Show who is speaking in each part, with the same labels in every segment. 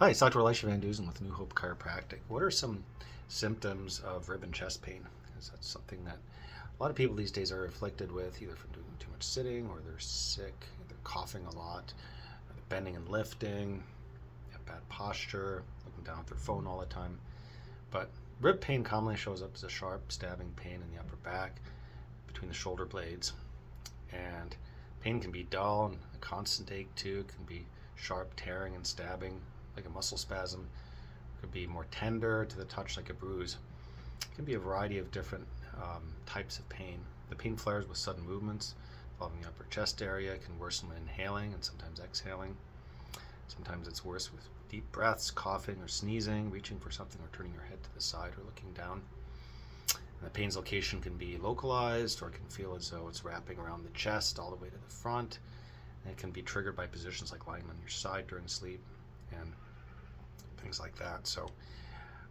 Speaker 1: Hi, it's Dr. Elisha Van Dusen with New Hope Chiropractic. What are some symptoms of rib and chest pain? Because that's something that a lot of people these days are afflicted with, either from doing too much sitting, or they're sick, they're coughing a lot, or they're bending and lifting, have bad posture, looking down at their phone all the time. But rib pain commonly shows up as a sharp stabbing pain in the upper back between the shoulder blades. And pain can be dull and a constant ache too. It can be sharp tearing and stabbing like a muscle spasm. It could be more tender to the touch like a bruise. It can be a variety of different types of pain. The pain flares with sudden movements involving the upper chest area. It can worsen when inhaling and sometimes exhaling. Sometimes it's worse with deep breaths, coughing or sneezing, reaching for something or turning your head to the side or looking down. And the pain's location can be localized, or it can feel as though it's wrapping around the chest all the way to the front. And it can be triggered by positions like lying on your side during sleep and things like that. So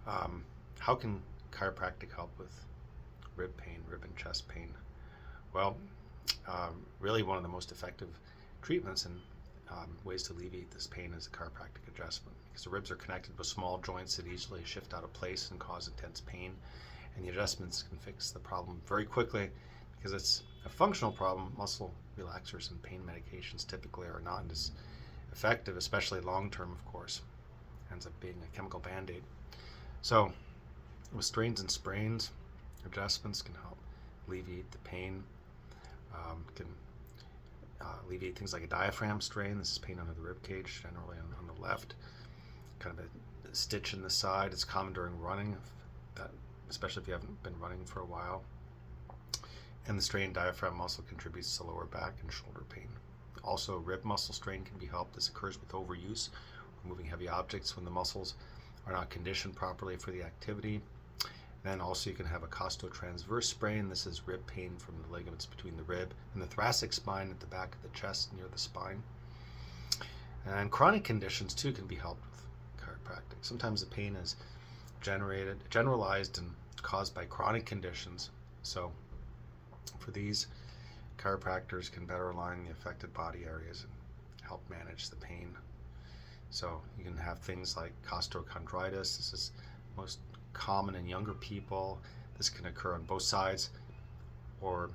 Speaker 1: how can chiropractic help with rib pain, rib and chest pain? Well, really one of the most effective treatments and ways to alleviate this pain is a chiropractic adjustment, because the ribs are connected with small joints that easily shift out of place and cause intense pain, and the adjustments can fix the problem very quickly. Because it's a functional problem, muscle relaxers and pain medications typically are not as effective, especially long term, of course. Ends up being a chemical band-aid. So with strains and sprains, adjustments can help alleviate the pain. Can alleviate things like a diaphragm strain. This is pain under the rib cage, generally on the left. Kind of a stitch in the side. It's common during running, especially if you haven't been running for a while. And the strained diaphragm muscle contributes to lower back and shoulder pain. Also, rib muscle strain can be helped. This occurs with overuse, moving heavy objects when the muscles are not conditioned properly for the activity. Then also you can have a costotransverse sprain. This is rib pain from the ligaments between the rib and the thoracic spine at the back of the chest near the spine. And chronic conditions too can be helped with chiropractic. Sometimes the pain is generalized and caused by chronic conditions. So for these, chiropractors can better align the affected body areas and help manage the pain. So you can have things like costochondritis. This is most common in younger people. This can occur on both sides or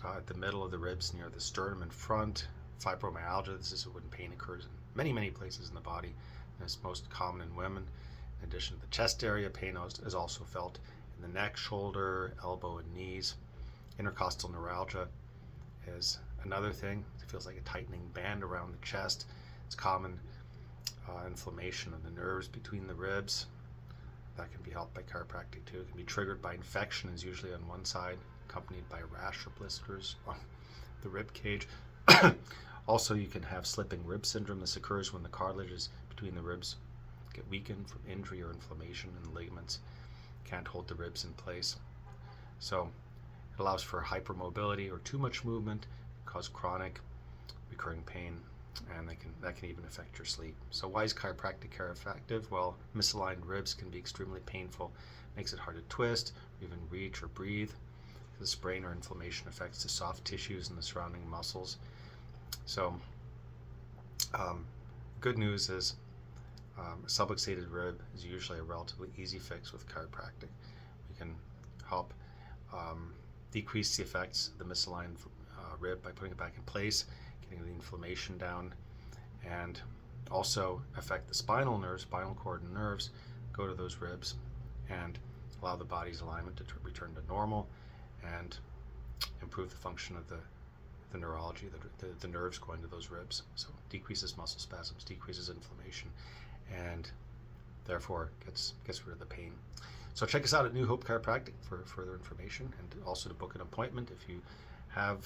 Speaker 1: at the middle of the ribs near the sternum in front. Fibromyalgia, this is when pain occurs in many places in the body, and it's most common in women. In addition to the chest area, pain is also felt in the neck, shoulder, elbow, and knees. Intercostal neuralgia is another thing. It feels like a tightening band around the chest. It's common inflammation of the nerves between the ribs. That can be helped by chiropractic too. It can be triggered by infection, is usually on one side, accompanied by rash or blisters on the rib cage. Also, you can have slipping rib syndrome. This occurs when the cartilages between the ribs get weakened from injury or inflammation, and the ligaments can't hold the ribs in place. So it allows for hypermobility or too much movement, cause chronic recurring pain, and that can even affect your sleep. So why is chiropractic care effective? Well, misaligned ribs can be extremely painful. Makes it hard to twist, or even reach or breathe. The sprain or inflammation affects the soft tissues and the surrounding muscles. So good news is a subluxated rib is usually a relatively easy fix with chiropractic. We can help decrease the effects of the misaligned rib by putting it back in place, getting the inflammation down, and also affect the spinal nerves, spinal cord and nerves, go to those ribs and allow the body's alignment to return to normal and improve the function of the neurology, the nerves going to those ribs. So decreases muscle spasms, decreases inflammation, and therefore gets rid of the pain. So check us out at New Hope Chiropractic for further information, and also to book an appointment if you have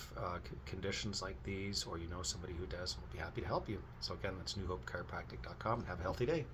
Speaker 1: conditions like these, or you know somebody who does. We'll be happy to help you. So again, that's newhopechiropractic.com, and have a healthy day.